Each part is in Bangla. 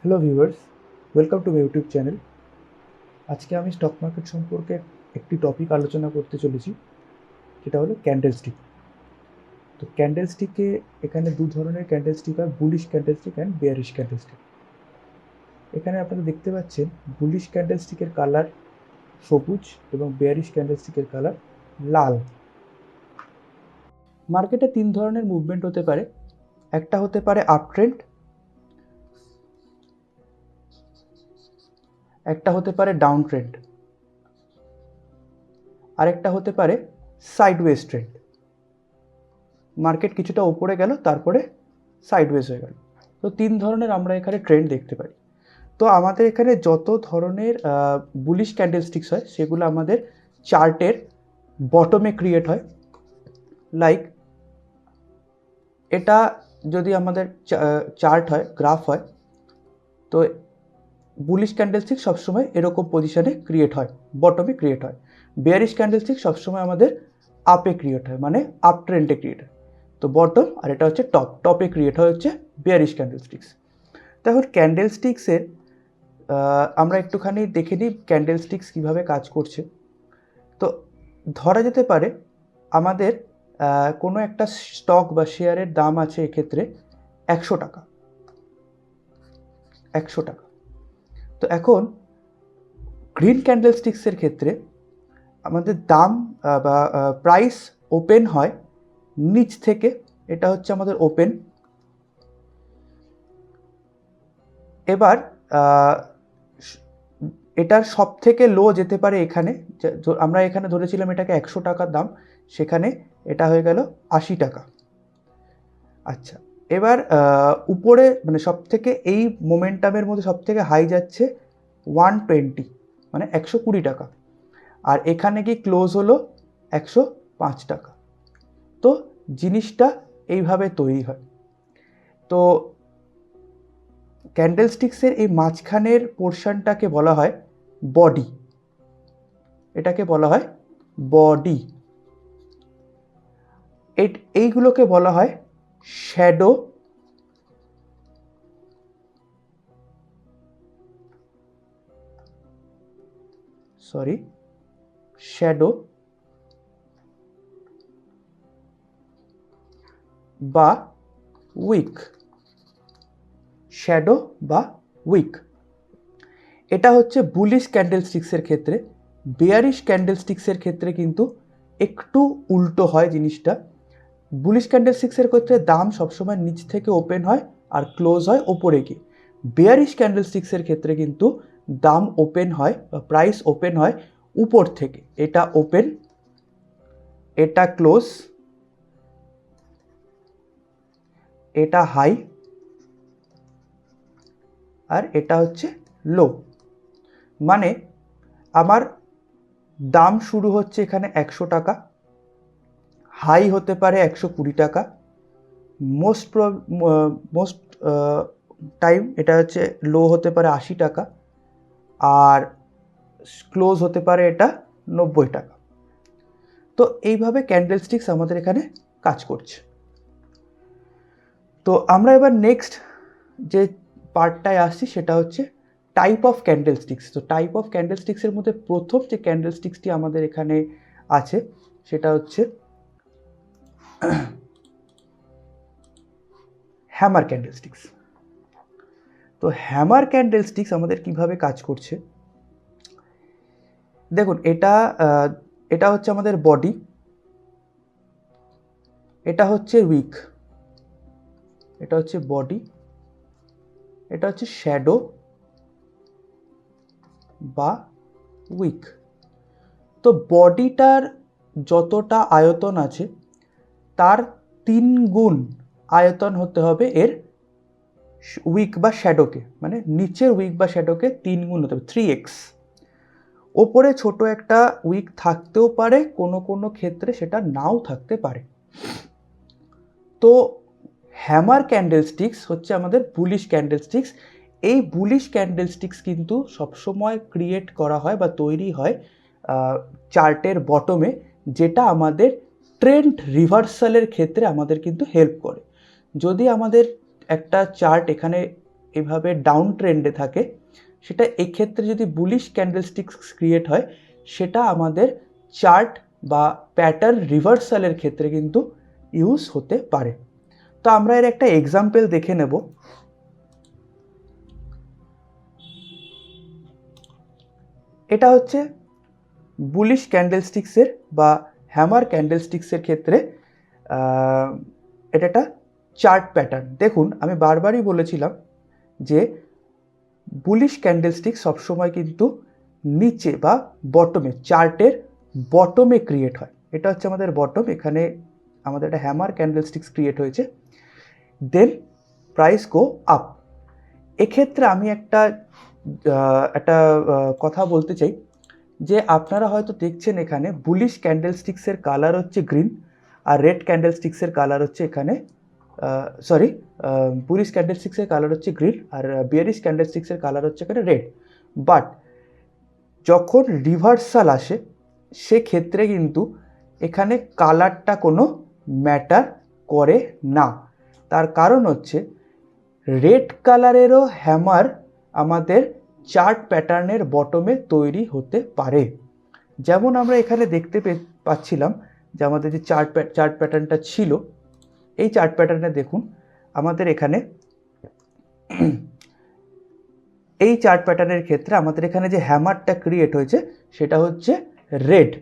Hello viewers, welcome to my YouTube channel. আজকে আমি স্টক মার্কেট সম্পর্কে একটি টপিক আলোচনা করতে চলেছি, সেটা হলো ক্যান্ডেলস্টিক। তো ক্যান্ডেলস্টিকে এখানে দু ধরনের ক্যান্ডেলস্টিক হয়, bullish candlestick and bearish candlestick. এখানে আপনারা দেখতে পাচ্ছেন বুলিশ ক্যান্ডেলস্টিকের কালার সবুজ এবং বেয়ারিশ ক্যান্ডেলস্টিকের কালার লাল। মার্কেটে তিন ধরনের মুভমেন্ট হতে পারে। একটা হতে পারে আপ ট্রেন্ড, একটা হতে পারে ডাউন ট্রেন্ড, আরেকটা হতে পারে সাইডওয়েজ ট্রেন্ড। মার্কেট কিছুটা উপরে গেল, তারপরে সাইডওয়েজ হয়ে গেল। তো তিন ধরনের আমরা এখানে ট্রেন্ড দেখতে পারি। তো আমাদের এখানে যত ধরনের বুলিশ ক্যান্ডেলস্টিক্স হয় সেগুলো আমাদের চার্টের বটমে ক্রিয়েট হয়। লাইক এটা যদি আমাদের চার্ট হয়, গ্রাফ হয়, তো বুলিশ ক্যান্ডেলস্টিক সবসময় এরকম পজিশনে ক্রিয়েট হয়, বটমে ক্রিয়েট হয়। বেয়ারিশ ক্যান্ডেলস্টিক সবসময় আমাদের আপে ক্রিয়েট হয়, মানে আপ ট্রেন্ডে ক্রিয়েট হয়। তো বটম আর এটা হচ্ছে টপে ক্রিয়েট হয় হচ্ছে বেয়ারিশ ক্যান্ডেলস্টিক্স। তাহলে ক্যান্ডেলস্টিক্সের আমরা একটুখানি দেখে নিই ক্যান্ডেলস্টিক্স কীভাবে কাজ করছে। তো ধরা যেতে পারে আমাদের কোনো একটা স্টক বা শেয়ারের দাম আছে এক্ষেত্রে 100 টাকা। তো এখন গ্রিন ক্যান্ডেলস্টিক্সের ক্ষেত্রে আমাদের দাম বা প্রাইস ওপেন হয় নিচ থেকে, এটা হচ্ছে আমাদের ওপেন। এবার এটার সব থেকে লো যেতে পারে এখানে, আমরা এখানে ধরেছিলাম এটাকে 100 টাকার দাম, সেখানে এটা হয়ে গেল 80 টাকা। আচ্ছা, এবার উপরে মানে সব থেকে এই মোমেন্টামের মধ্যে সব থেকে হাই যাচ্ছে 120, মানে 120 টাকা। আর এখানে কি ক্লোজ হলো 105 টাকা। তো জিনিসটা এইভাবে তৈরি হয়। তো ক্যান্ডেলস্টিক্সের এই মাঝখানের পোর্শনটাকে বলা হয় বডি, এটাকে বলা হয় বডি। এইগুলোকে বলা হয় শ্যাডো, শ্যাডো বা উইক, শ্যাডো বা উইক। এটা হচ্ছে বুলিশ ক্যান্ডেলস্টিক্সের ক্ষেত্রে। বেয়ারিশ ক্যান্ডেলস্টিক্সের ক্ষেত্রে কিন্তু একটু উল্টো হয় জিনিসটা। বুলিশ ক্যান্ডেলস্টিক্সের ক্ষেত্রে দাম সবসময় নিচ থেকে ওপেন হয় আর ক্লোজ হয় ওপরে গিয়ে। বেয়ারিশ ক্যান্ডেলস্টিক্সের ক্ষেত্রে কিন্তু দাম ওপেন হয় বা প্রাইস ওপেন হয় উপর থেকে। এটা ওপেন, এটা ক্লোজ, এটা হাই, আর এটা হচ্ছে লো। মানে আমার দাম শুরু হচ্ছে এখানে 100 টাকা, হাই হতে পারে 120 টাকা, মোস্ট টাইম এটা হচ্ছে লো হতে পারে 80 টাকা, আর ক্লোজ হতে পারে এটা 90 টাকা। তো এইভাবে ক্যান্ডেলস্টিক্স আমাদের এখানে কাজ করছে। তো আমরা এবার নেক্সট যে পার্টটায় আসছি সেটা হচ্ছে টাইপ অফ ক্যান্ডেলস্টিক্স। তো টাইপ অফ ক্যান্ডেলস্টিক্সের মধ্যে প্রথম যে ক্যান্ডেলস্টিক্সটি আমাদের এখানে আছে সেটা হচ্ছে হ্যামার ক্যান্ডেলস্টিক্স। তো হ্যামার ক্যান্ডেলস্টিক্স আমাদের কিভাবে কাজ করছে দেখুন। এটা হচ্ছে আমাদের বডি, এটা হচ্ছে উইক, এটা হচ্ছে বডি, এটা হচ্ছে শ্যাডো বা উইক। তো বডিটার যতটা আয়তন আছে তার 3 গুণ আয়তন হতে হবে এর উইক বা শ্যাডোকে, মানে নিচের উইক বা শ্যাডোকে 3 গুণ হতে হবে, 3x। ওপরে ছোট একটা উইক থাকতেও পারে, কোনো কোনো ক্ষেত্রে সেটা নাও থাকতে পারে। তো হ্যামার ক্যান্ডেলস্টিক্স হচ্ছে আমাদের বুলিশ ক্যান্ডেলস্টিক্স। এই বুলিশ ক্যান্ডেলস্টিক্স কিন্তু সবসময় ক্রিয়েট করা হয় বা তৈরি হয় চার্টের বটমে, যেটা আমাদের ট্রেন্ড রিভার্সালের ক্ষেত্রে আমাদের কিন্তু হেল্প করে। যদি আমাদের একটা চার্ট এখানে এভাবে ডাউন ট্রেন্ডে থাকে, সেটা এক্ষেত্রে যদি বুলিশ ক্যান্ডেলস্টিক্স ক্রিয়েট হয়, সেটা আমাদের চার্ট বা প্যাটার্ন রিভার্সালের ক্ষেত্রে কিন্তু ইউজ হতে পারে। তো আমরা এর একটা এক্সাম্পল দেখে নেব। এটা হচ্ছে বুলিশ ক্যান্ডেলস্টিক্সের বা হ্যামার ক্যান্ডেলস্টিক্সের ক্ষেত্রে এটা একটা চার্ট প্যাটার্ন। দেখুন, আমি বারবারই বলেছিলাম যে বুলিশ ক্যান্ডেলস্টিক সবসময় কিন্তু নিচে বা বটমে, চার্টের বটমে ক্রিয়েট হয়। এটা হচ্ছে আমাদের বটম, এখানে আমাদের একটা হ্যামার ক্যান্ডেলস্টিক্স ক্রিয়েট হয়েছে, দেন প্রাইস গো আপ। এক্ষেত্রে আমি একটা কথা বলতে চাই যে আপনারা হয়তো দেখছেন এখানে বুলিশ ক্যান্ডেলস্টিক্সের কালার হচ্ছে গ্রিন, আর রেড ক্যান্ডেলস্টিক্সের কালার হচ্ছে এখানে বুলিশ ক্যান্ডেলস্টিক্সের কালার হচ্ছে গ্রিন, আর বিয়ারিশ ক্যান্ডেলস্টিক্সের কালার হচ্ছে এখানে রেড। বাট যখন রিভার্সাল আসে সেক্ষেত্রে কিন্তু এখানে কালারটা কোনো ম্যাটার করে না। তার কারণ হচ্ছে রেড কালারেরও হ্যামার আমাদের চার্ট প্যাটার্নের বটমে তৈরি হতে পারে। যেমন আমরা এখানে দেখতে পাচ্ছিলাম যে আমাদের যে চার্ট প্যাটার্নটা ছিল, এই চার্ট প্যাটার্নে দেখুন আমাদের এখানে এই চার্ট প্যাটার্নের ক্ষেত্রে আমাদের এখানে যে হ্যামারটা ক্রিয়েট হয়েছে সেটা হচ্ছে রেড।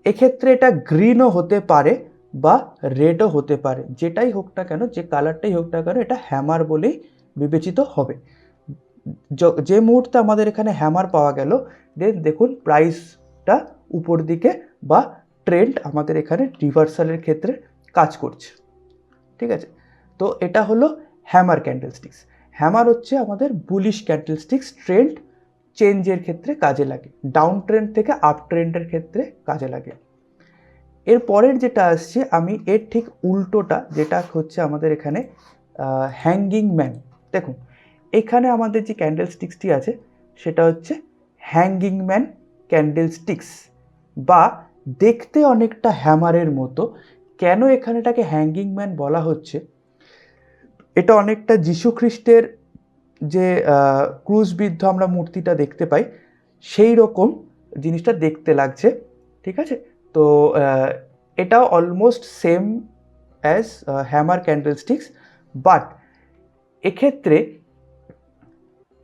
এক্ষেত্রে এটা গ্রিনও হতে পারে বা রেডও হতে পারে, যেটাই হোক না কেন, যে কালারটাই হোক না কেন, এটা হ্যামার বলেই বিবেচিত হবে। যে মুহূর্তে আমাদের এখানে হ্যামার পাওয়া গেল, দেন দেখুন প্রাইসটা উপর দিকে বা ট্রেন্ড আমাদের এখানে রিভার্সালের ক্ষেত্রে কাজ করছে। ঠিক আছে, তো এটা হলো হ্যামার ক্যান্ডেলস্টিক্স। হ্যামার হচ্ছে আমাদের বুলিশ ক্যান্ডেলস্টিক্স, ট্রেন্ড চেঞ্জের ক্ষেত্রে কাজে লাগে, ডাউন ট্রেন্ড থেকে আপ ট্রেন্ডের ক্ষেত্রে কাজে লাগে। এর পরের যেটা আসছে, আমি এর ঠিক উল্টোটা, যেটা হচ্ছে আমাদের এখানে হ্যাঙ্গিং ম্যান। দেখুন এখানে আমাদের যে ক্যান্ডেলস্টিক্সটি আছে সেটা হচ্ছে হ্যাঙ্গিং ম্যান ক্যান্ডেলস্টিক্স, বা দেখতে অনেকটা হ্যামারের মতো। কেন এখানে এটাকে হ্যাঙ্গিং ম্যান বলা হচ্ছে, এটা অনেকটা যীশু খ্রিস্টের যে ক্রুশবিদ্ধ আমরা মূর্তিটা দেখতে পাই, সেই রকম জিনিসটা দেখতে লাগছে। ঠিক আছে, তো এটাও almost same as hammer candlesticks, but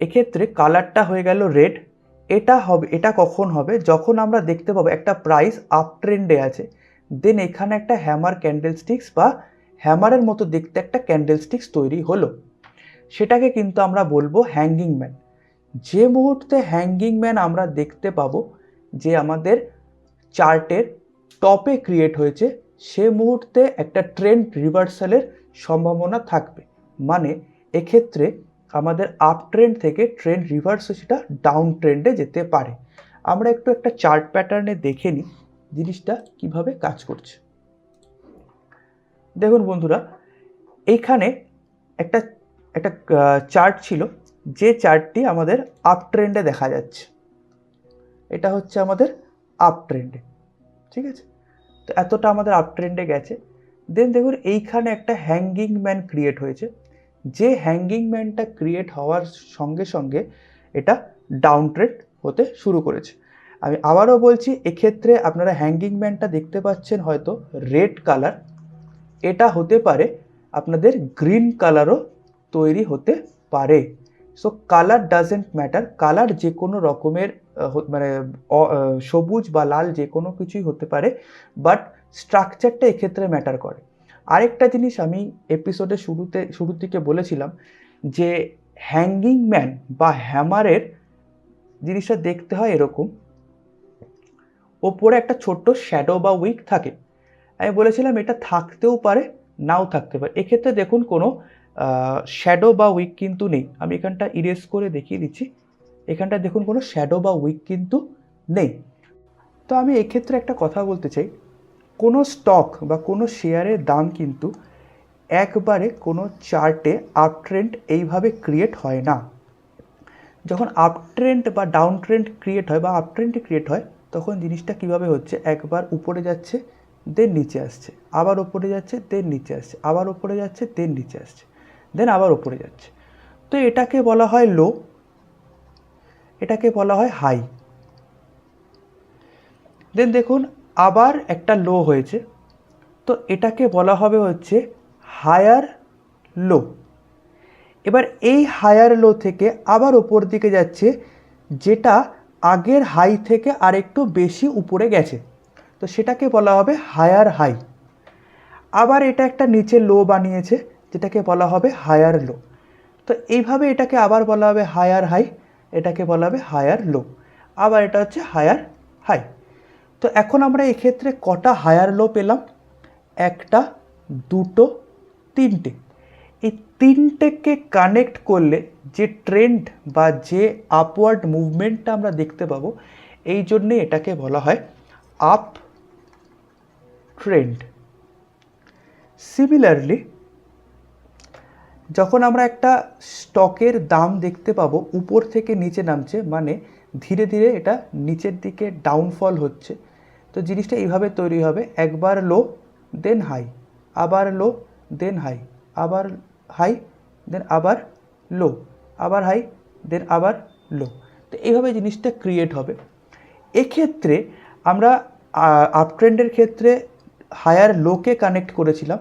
এক্ষেত্রে কালারটা হয়ে গেল রেড। এটা কখন হবে, যখন আমরা দেখতে পাবো একটা প্রাইস আপ ট্রেন্ডে আছে, দেন এখানে একটা হ্যামার ক্যান্ডেলস্টিক্স বা হ্যামারের মতো দেখতে একটা ক্যান্ডেলস্টিক্স তৈরি হলো, সেটাকে কিন্তু আমরা বলবো হ্যাঙ্গিং ম্যান। যে মুহূর্তে হ্যাঙ্গিং ম্যান আমরা দেখতে পাবো যে আমাদের চার্টের টপে ক্রিয়েট হয়েছে, সে মুহূর্তে একটা ট্রেন্ড রিভার্সালের সম্ভাবনা থাকবে। মানে এক্ষেত্রে আমাদের আপ ট্রেন্ড থেকে ট্রেন্ড রিভার্স সেটা ডাউন ট্রেন্ডে যেতে পারে। আমরা একটা চার্ট প্যাটার্নে দেখে নিই জিনিসটা কিভাবে কাজ করছে। দেখুন বন্ধুরা, এইখানে একটা চার্ট ছিল, যে চার্টটি আমাদের আপ ট্রেন্ডে দেখা যাচ্ছে। এটা হচ্ছে আমাদের আপ ট্রেন্ডে। ঠিক আছে, তো এতটা আমাদের আপ ট্রেন্ডে গেছে। দেন দেখুন এইখানে একটা হ্যাঙ্গিং ম্যান ক্রিয়েট হয়েছে, যে হ্যাঙ্গিং ম্যানটা ক্রিয়েট হওয়ার সঙ্গে সঙ্গে এটা ডাউন ট্রেন্ড হতে শুরু করেছে। আমি আবারও বলছি, এক্ষেত্রে আপনারা হ্যাঙ্গিং ম্যানটা দেখতে পাচ্ছেন হয়তো রেড কালার, এটা হতে পারে আপনাদের গ্রিন কালারও তৈরি হতে পারে। So colour doesn't matter, colour যে কোনো রকমের মানে সবুজ বা লাল যে কোনো কিছুই হতে পারে, বাট স্ট্রাকচারটা এক্ষেত্রে ম্যাটার করে। আরেকটা জিনিস আমি এপিসোডের শুরুর দিকে বলেছিলাম যে হ্যাঙ্গিং ম্যান বা হ্যামারের জিনিসটা দেখতে হয় এরকম, ওপরে একটা ছোট্ট শ্যাডো বা উইক থাকে। আমি বলেছিলাম এটা থাকতেও পারে, নাও থাকতে পারে। এক্ষেত্রে দেখুন কোনো শ্যাডো বা উইক কিন্তু নেই। আমি এখানটা ইরেজ করে দেখিয়ে দিচ্ছি, এখানটা দেখুন কোনো শ্যাডো বা উইক কিন্তু নেই। তো আমি এক্ষেত্রে একটা কথা বলতে চাই, কোনো স্টক বা কোনো শেয়ারের দাম কিন্তু একবারে কোনো চার্টে আপ ট্রেন্ড এইভাবে ক্রিয়েট হয় না। যখন আপ ট্রেন্ড বা ডাউন ট্রেন্ড ক্রিয়েট হয় বা আপ ট্রেন্ড ক্রিয়েট হয়, তখন জিনিসটা কিভাবে হচ্ছে, একবার উপরে যাচ্ছে দেন নিচে আসছে, আবার উপরে যাচ্ছে দেন নিচে আসছে, আবার উপরে যাচ্ছে দেন নিচে আসছে, দেন আবার উপরে যাচ্ছে। তো এটাকে বলা হয় লো, এটাকে বলা হয় হাই। দেন দেখুন আবার একটা লো হয়েছে, তো এটাকে বলা হবে হচ্ছে হায়ার লো। এবার এই হায়ার লো থেকে আবার ওপর দিকে যাচ্ছে, যেটা আগের হাই থেকে আরেকটু বেশি উপরে গেছে, তো সেটাকে বলা হবে হায়ার হাই। আবার এটা একটা নিচে লো বানিয়েছে, যেটাকে বলা হবে হায়ার লো। তো এইভাবে এটাকে আবার বলা হবে হায়ার হাই, এটাকে বলা হবে হায়ার লো, আবার এটা হচ্ছে হায়ার হাই। তো এখন আমরা এক্ষেত্রে কটা হায়ার লো পেলাম? একটা, দুটো, তিনটে। এই তিনটেকে কানেক্ট করলে যে ট্রেন্ড বা যে আপওয়ার্ড মুভমেন্টটা আমরা দেখতে পাবো, এই জন্যে এটাকে বলা হয় আপ ট্রেন্ড। সিমিলারলি যখন আমরা একটা স্টকের দাম দেখতে পাবো উপর থেকে নিচে নামছে, মানে ধীরে ধীরে এটা নিচের দিকে ডাউনফল হচ্ছে, তো জিনিসটা এইভাবে তৈরি হবে, একবার লো দেন হাই, আবার লো দেন হাই, আবার হাই দেন আবার লো, আবার হাই দেন আবার লো। তো এইভাবে জিনিসটা ক্রিয়েট হবে। এক্ষেত্রে আমরা আপ ট্রেন্ডের ক্ষেত্রে হায়ার লোকে কানেক্ট করেছিলাম,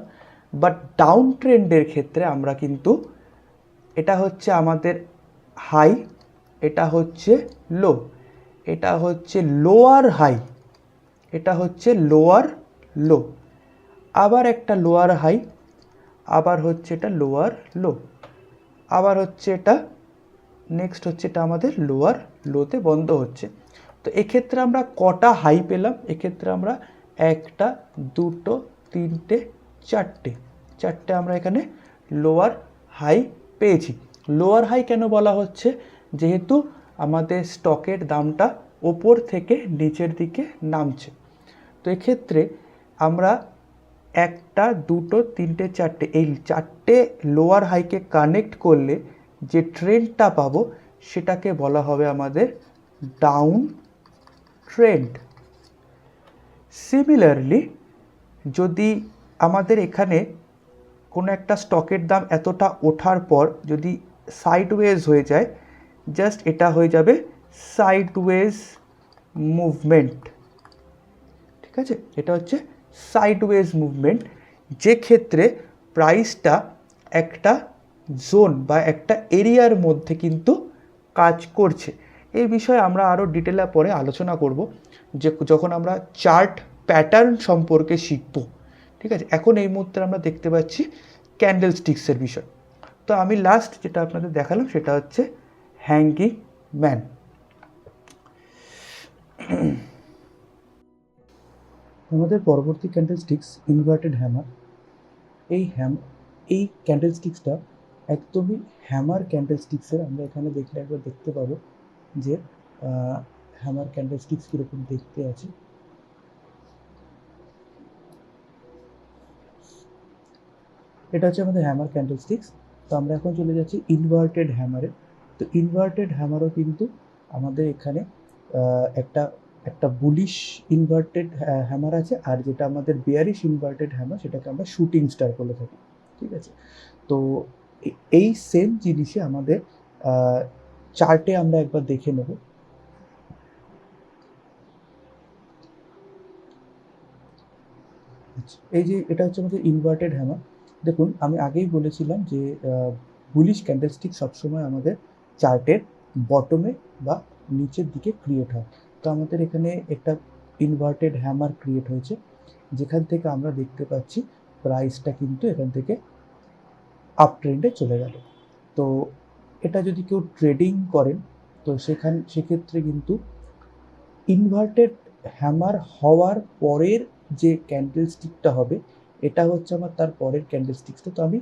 বাট ডাউন ট্রেন্ডের ক্ষেত্রে আমরা কিন্তু এটা হচ্ছে আমাদের হাই, এটা হচ্ছে লো, এটা হচ্ছে লোয়ার হাই, এটা হচ্ছে লোয়ার লো, আবার একটা লোয়ার হাই, আবার হচ্ছে এটা লোয়ার লো, আবার হচ্ছে এটা নেক্সট হচ্ছে এটা আমাদের লোয়ার লোতে বন্ধ হচ্ছে। তো এক্ষেত্রে আমরা কটা হাই পেলাম? এক্ষেত্রে আমরা একটা, দুটো, তিনটে, চারটে আমরা এখানে লোয়ার হাই পেয়েছি। লোয়ার হাই কেন বলা হচ্ছে? যেহেতু আমাদের স্টকের দামটা ওপর থেকে নিচের দিকে নামছে। তো এক্ষেত্রে আমরা একটা, দুটো, তিনটে, চারটে, এই চারটে লোয়ার হাইকে কানেক্ট করলে যে ট্রেন্ডটা পাবো সেটাকে বলা হবে আমাদের ডাউন ট্রেন্ড। সিমিলারলি যদি আমাদের এখানে কোনো একটা স্টকের দাম এতটা ওঠার পর যদি সাইডওয়েজ হয়ে যায়, জাস্ট এটা হয়ে যাবে সাইডওয়েজ মুভমেন্ট। ঠিক আছে, এটা হচ্ছে সাইডওয়েজ মুভমেন্ট, যে ক্ষেত্রে প্রাইসটা একটা জোন বা একটা এরিয়ার মধ্যে কিন্তু কাজ করছে। এই বিষয়ে আমরা আরও ডিটেলে পরে আলোচনা করব, যে যখন আমরা চার্ট প্যাটার্ন সম্পর্কে শিখব। ঠিক আছে, এখন এই মুহূর্তে আমরা দেখতে পাচ্ছি ক্যান্ডেল স্টিক্সের বিষয়। তো আমি লাস্ট যেটা আপনাদের দেখালাম সেটা হচ্ছে হ্যাঙ্গিং ম্যান। আমাদের পরবর্তী ক্যান্ডেল স্টিক্স ইনভার্টেড হ্যামার। এই ক্যান্ডেল স্টিক্সটা একদমই হ্যামার ক্যান্ডেল স্টিক্সের। আমরা এখানে দেখলে একবার দেখতে পাবো যে হ্যামার ক্যান্ডেল স্টিক্স কীরকম দেখতে আছে। এটা হচ্ছে আমাদের হ্যামার ক্যান্ডেল স্টিক্স। তো আমরা এখন চলে যাচ্ছি ইনভার্টেড হ্যামারে। তো ইনভার্টেড হ্যামারও কিন্তু আমাদের এখানে একটা বুলিশ ইনভার্টেড হ্যামার আছে, আর যেটা আমাদের বেয়ারিশ ইনভার্টেড হ্যামার সেটাকে আমরা শুটিং স্টার বলে থাকি। ঠিক আছে, তো এই সেম জিনিসই আমাদের চার্টে আমরা একবার দেখে নেব। এই যে এটা হচ্ছে আমাদের ইনভার্টেড হ্যামার। দেখুন আমি আগেই বলেছিলাম যে বুলিশ ক্যান্ডেলস্টিক সবসময় আমাদের চার্টের বটমে বা নিচের দিকে ক্রিয়েট হয়। তো আমাদের এখানে একটা ইনভার্টেড হ্যামার ক্রিয়েট হয়েছে, যেখান থেকে আমরা দেখতে পাচ্ছি প্রাইসটা কিন্তু এখান থেকে আপ ট্রেন্ডে চলে গেল। তো এটা যদি কেউ ট্রেডিং করেন তো সেক্ষেত্রে কিন্তু ইনভার্টেড হ্যামার হওয়ার পরের যে ক্যান্ডেল স্টিকটা হবে এটা হচ্ছে আমার তার পরের ক্যান্ডেল স্টিকটা। তো আমি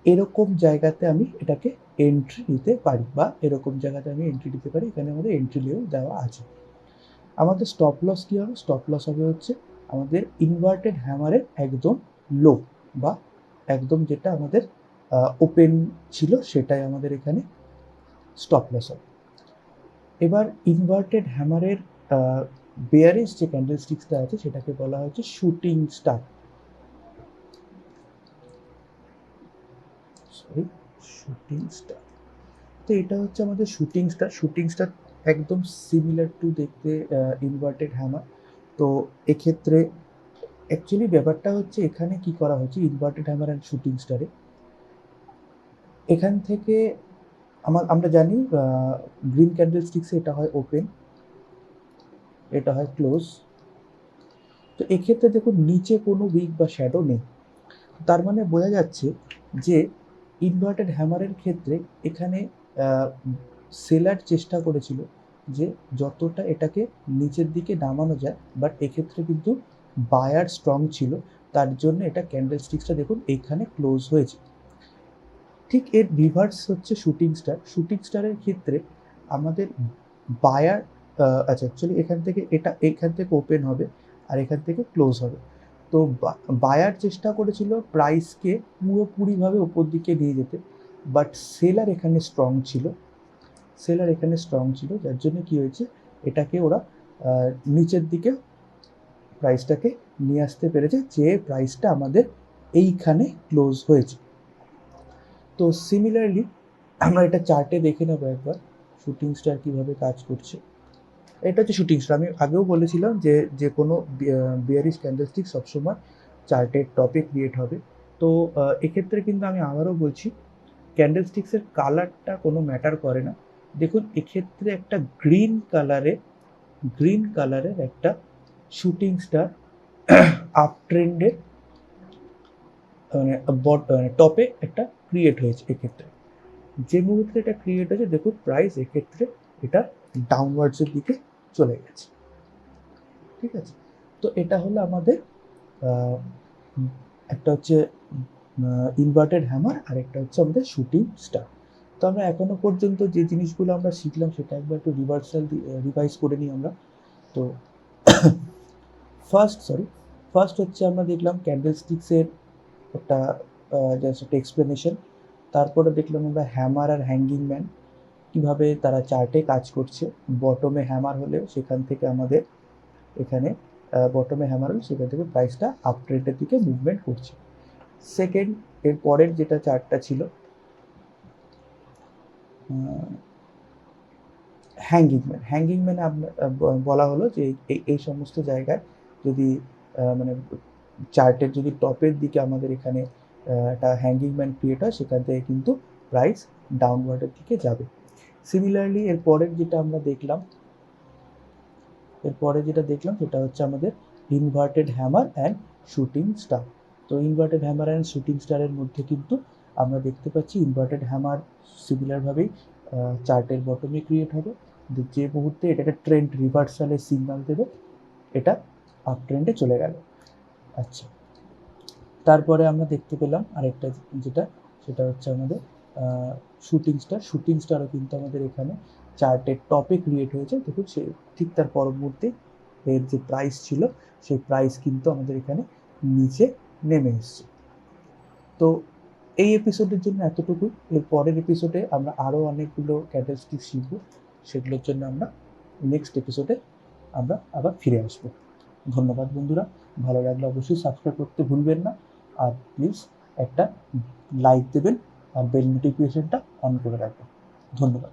এরকম জায়গাতে আমি এটাকে এন্ট্রি নিতে পারি, বা এরকম জায়গাতে আমি এন্ট্রি দিতে পারি। এখানে আমাদের এন্ট্রি লেভেল দেওয়া আছে। আমাদের স্টপ লস কী হবে? স্টপ লস হবে হচ্ছে আমাদের ইনভার্টেড হ্যামারের একদম লো, বা একদম যেটা আমাদের ওপেন ছিল সেটাই আমাদের এখানে স্টপ লস হবে। এবার ইনভার্টেড হ্যামারের বেয়ারিশ যে ক্যান্ডেল স্টিক্সটা আছে সেটাকে বলা হচ্ছে শুটিং স্টার। Shooting star. তো এটা হচ্ছে আমাদের শুটিং স্টার একদম সিমিলার টু দেখতে ইনভার্টেড হ্যামার। তো এক্ষেত্রে অ্যাকচুয়ালি ব্যাপারটা হচ্ছে এখানে কি করা হচ্ছে ইনভার্টেড হ্যামার অ্যান্ড শুটিং স্টারে, এখান থেকে আমরা জানি গ্রিন ক্যান্ডেলস্টিক্সে এটা হয় ওপেন, এটা হয় ক্লোজ। তো এক্ষেত্রে দেখুন নিচে কোনো উইক বা শ্যাডো নেই, তার মানে বোঝা যাচ্ছে যে ইনভার্টেড হ্যামারের ক্ষেত্রে এখানে সেলার চেষ্টা করেছিল যে যতটা এটাকে নিচের দিকে নামানো যায়, বাট এক্ষেত্রে কিন্তু বায়ার স্ট্রং ছিল, তার জন্য এটা ক্যান্ডেলস্টিক্সটা দেখুন এইখানে ক্লোজ হয়েছে। ঠিক এর রিভার্স হচ্ছে শুটিং স্টারের ক্ষেত্রে আমাদের বায়ার আচ্ছা অ্যাকচুয়ালি এখান থেকে ওপেন হবে আর এখান থেকে ক্লোজ হবে। তো বায়ার চেষ্টা করেছিল প্রাইসকে পুরোপুরিভাবে ওপর দিকে নিয়ে যেতে, বাট সেলার এখানে স্ট্রং ছিল, যার জন্য কি হয়েছে এটাকে ওরা নিচের দিকে প্রাইসটাকে নিয়ে আসতে পেরেছে, যে প্রাইসটা আমাদের এইখানে ক্লোজ হয়েছে। তো সিমিলারলি আমরা এটা চার্টে দেখে নেবো একবার শুটিং স্টার কীভাবে কাজ করছে। এটা হচ্ছে শুটিং স্টার। আমি আগেও বলেছিলাম যে কোনো বিয়ারিশ ক্যান্ডেলস্টিক সবসময় চার্টের টপে ক্রিয়েট হবে। তো এক্ষেত্রে কিন্তু আমি আবারও বলছি ক্যান্ডেলস্টিক্সের কালারটা কোনো ম্যাটার করে না। দেখুন এক্ষেত্রে একটা গ্রিন কালারের একটা শুটিং স্টার আপ ট্রেন্ডের মানে টপে একটা ক্রিয়েট হয়েছে। এক্ষেত্রে যে মুহূর্তে এটা ক্রিয়েট হয়েছে দেখুন প্রাইস এক্ষেত্রে এটা ডাউনওয়ার্ডসের দিকে চলে গেছে। ঠিক আছে, তো এটা হলো আমাদের একটা হচ্ছে ইনভার্টেড হ্যামার আর একটা হচ্ছে আমাদের শুটিং স্টার। তো আমরা এখনো পর্যন্ত যে জিনিসগুলো আমরা শিখলাম সেটা একবার একটু রিভাইজ করে নিই আমরা। তো ফার্স্ট হচ্ছে আমরা দেখলাম ক্যান্ডেলস্টিক্সের একটা জাস্ট একটা এক্সপ্লেনেশন। তারপরে দেখলাম আমরা হ্যামার আর হ্যাঙ্গিং ম্যান কীভাবে তারা চার্টে কাজ করছে। বটমে হ্যামার হলেও সেখান থেকে আমাদের এখানে সেখান থেকে প্রাইসটা আপ ট্রেন্ডের দিকে মুভমেন্ট করছে। সেকেন্ড, এর পরের যেটা চার্টটা ছিল হ্যাঙ্গিং ম্যানে বলা হলো যে এই সমস্ত জায়গায় যদি মানে চার্টের যদি টপের দিকে আমাদের এখানে একটা হ্যাঙ্গিং ম্যান ক্রিয়েট হয় সেখান থেকে কিন্তু প্রাইস ডাউনওয়ার্ডের দিকে যাবে। সিমিলারলি এর পরের যেটা দেখলাম সেটা হচ্ছে আমাদের inverted hammer and shooting star. তো ইনভার্টেড হ্যামার অ্যান্ড শুটিং স্টারের মধ্যে কিন্তু আমরা দেখতে পাচ্ছি ইনভার্টেড হ্যামার সিমিলারভাবেই চার্টের বটমে ক্রিয়েট হবে, যে মুহূর্তে এটা একটা ট্রেন্ড রিভার্সালের সিগন্যাল দেবে এটা আপ ট্রেন্ডে চলে গেল। আচ্ছা, তারপরে আমরা দেখতে পেলাম আরেকটা সেটা হচ্ছে আমাদের শুটিং স্টারও কিন্তু আমাদের এখানে চার্টের টপে ক্রিয়েট হয়েছে। দেখুন সে ঠিক তার পরবর্তী এর যে প্রাইস ছিল সেই প্রাইস কিন্তু আমাদের এখানে নিচে নেমে এসছে। তো এই এপিসোডের জন্য এতটুকুই। এর পরের এপিসোডে আমরা আরও অনেকগুলো ক্যান্ডেলস্টিক শিখব, সেগুলোর জন্য আমরা নেক্সট এপিসোডে আমরা আবার ফিরে আসবো। ধন্যবাদ বন্ধুরা, ভালো লাগলে অবশ্যই সাবস্ক্রাইব করতে ভুলবেন না, আর প্লিজ একটা লাইক দেবেন আর বেল নোটিফিকেশনটা অন করে রাখবেন। ধন্যবাদ।